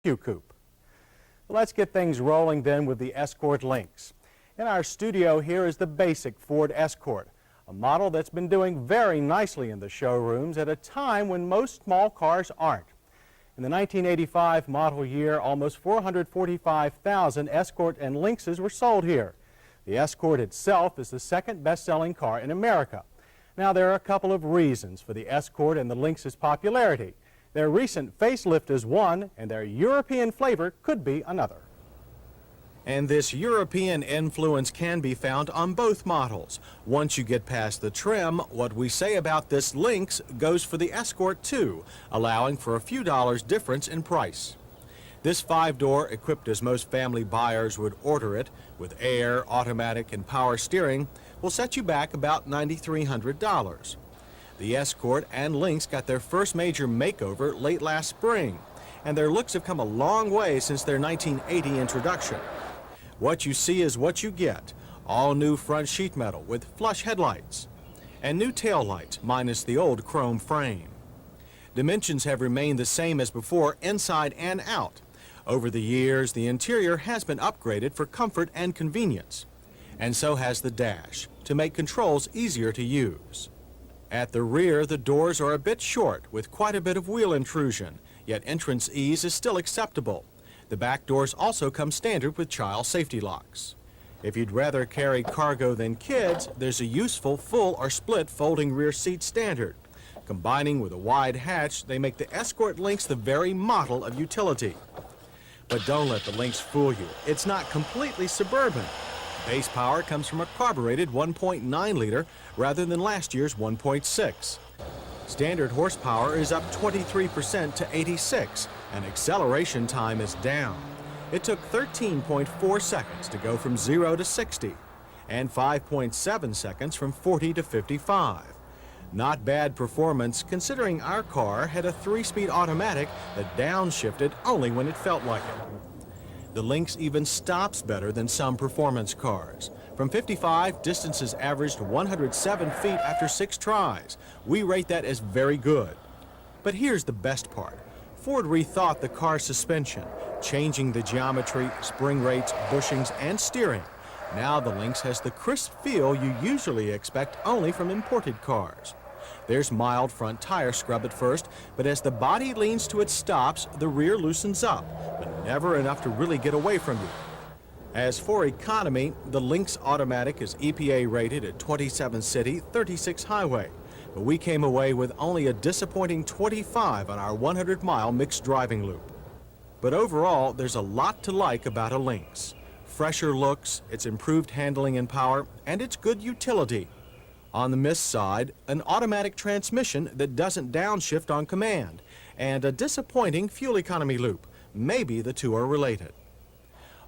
Coupe. Let's get things rolling then with the Escort Lynx. In our studio here is the basic Ford Escort, a model that's been doing very nicely in the showrooms at a time when most small cars aren't. In the 1985 model year, almost 445,000 Escort and Lynxes were sold here. The Escort itself is the second best-selling car in America. Now, there are a couple of reasons for the Escort and the Lynx's popularity. Their recent facelift is one, and their European flavor could be another. And this European influence can be found on both models. Once you get past the trim, what we say about this Lynx goes for the Escort too, allowing for a few dollars difference in price. This 5-door, equipped as most family buyers would order it, with air, automatic, and power steering, will set you back about $9,300. The Escort and Lynx got their first major makeover late last spring, and their looks have come a long way since their 1980 introduction. What you see is what you get. All new front sheet metal with flush headlights, and new tail lights minus the old chrome frame. Dimensions have remained the same as before, inside and out. Over the years, the interior has been upgraded for comfort and convenience, and so has the dash, to make controls easier to use. At the rear, the doors are a bit short, with quite a bit of wheel intrusion, yet entrance ease is still acceptable. The back doors also come standard with child safety locks. If you'd rather carry cargo than kids, there's a useful full or split folding rear seat standard. Combining with a wide hatch, they make the Escort Lynx the very model of utility. But don't let the Lynx fool you. It's not completely suburban. Base power comes from a carbureted 1.9 liter rather than last year's 1.6. Standard horsepower is up 23% to 86, and acceleration time is down. It took 13.4 seconds to go from 0 to 60, and 5.7 seconds from 40 to 55. Not bad performance considering our car had a 3-speed automatic that downshifted only when it felt like it. The Lynx even stops better than some performance cars. From 55, distances averaged 107 feet after 6 tries. We rate that as very good. But here's the best part. Ford rethought the car's suspension, changing the geometry, spring rates, bushings, and steering. Now the Lynx has the crisp feel you usually expect only from imported cars. There's mild front tire scrub at first, but as the body leans to its stops, the rear loosens up, but never enough to really get away from you. As for economy, the Lynx Automatic is EPA rated at 27 city, 36 highway, but we came away with only a disappointing 25 on our 100-mile mixed driving loop. But overall, there's a lot to like about a Lynx. Fresher looks, its improved handling and power, and its good utility. On the miss side, an automatic transmission that doesn't downshift on command, and a disappointing fuel economy loop. Maybe the two are related.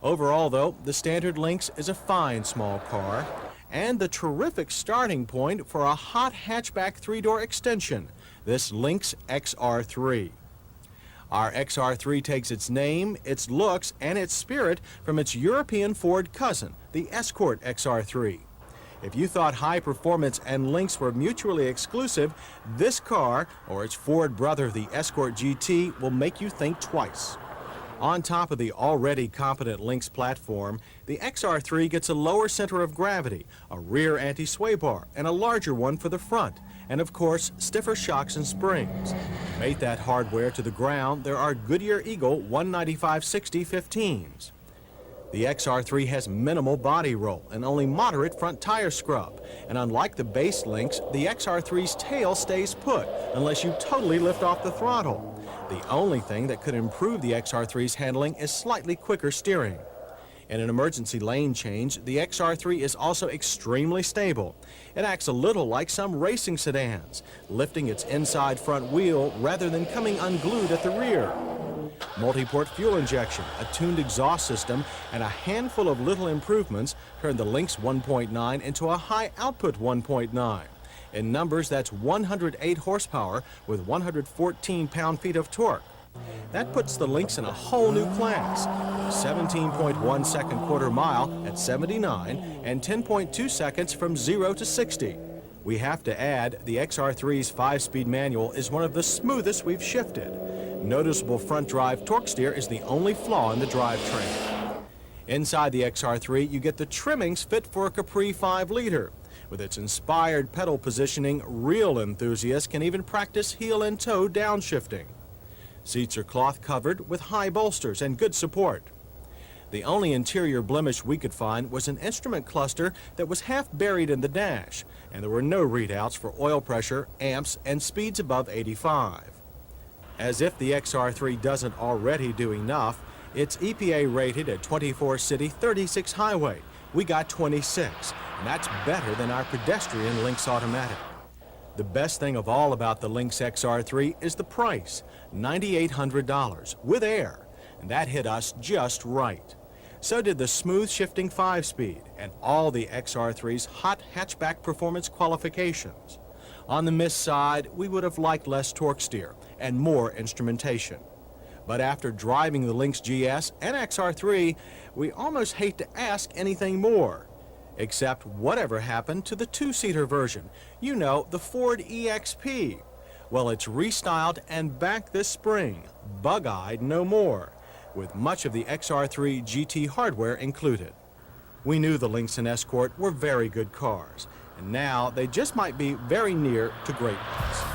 Overall, though, the standard Lynx is a fine small car, and the terrific starting point for a hot hatchback 3-door extension, this Lynx XR3. Our XR3 takes its name, its looks, and its spirit from its European Ford cousin, the Escort XR3. If you thought high performance and Lynx were mutually exclusive, this car, or its Ford brother, the Escort GT, will make you think twice. On top of the already competent Lynx platform, the XR3 gets a lower center of gravity, a rear anti-sway bar, and a larger one for the front, and of course, stiffer shocks and springs. To mate that hardware to the ground, there are Goodyear Eagle 195/60 15s. The XR3 has minimal body roll and only moderate front tire scrub. And unlike the base Lynx, the XR3's tail stays put unless you totally lift off the throttle. The only thing that could improve the XR3's handling is slightly quicker steering. In an emergency lane change, the XR3 is also extremely stable. It acts a little like some racing sedans, lifting its inside front wheel rather than coming unglued at the rear. Multi-port fuel injection, a tuned exhaust system, and a handful of little improvements turned the Lynx 1.9 into a high-output 1.9. In numbers, that's 108 horsepower with 114 pound-feet of torque. That puts the Lynx in a whole new class. 17.1 second quarter mile at 79 and 10.2 seconds from 0 to 60. We have to add, the XR3's 5-speed manual is one of the smoothest we've shifted. Noticeable front drive torque steer is the only flaw in the drivetrain. Inside the XR3, you get the trimmings fit for a Capri 5-liter. With its inspired pedal positioning, real enthusiasts can even practice heel and toe downshifting. Seats are cloth covered with high bolsters and good support. The only interior blemish we could find was an instrument cluster that was half buried in the dash, and there were no readouts for oil pressure, amps, and speeds above 85. As if the XR3 doesn't already do enough, it's EPA rated at 24 city, 36 highway. We got 26, and that's better than our pedestrian Lnyx automatic. The best thing of all about the Lnyx XR3 is the price, $9,800 with air, and that hit us just right. So did the smooth shifting 5-speed and all the XR3's hot hatchback performance qualifications. On the miss side, we would have liked less torque steer and more instrumentation. But after driving the Lnyx GS and XR3, we almost hate to ask anything more. Except whatever happened to the 2-seater version? You know, the Ford EXP. Well, it's restyled and back this spring, bug-eyed no more, with much of the XR3 GT hardware included. We knew the Lnyx and Escort were very good cars, and now they just might be very near to great ones.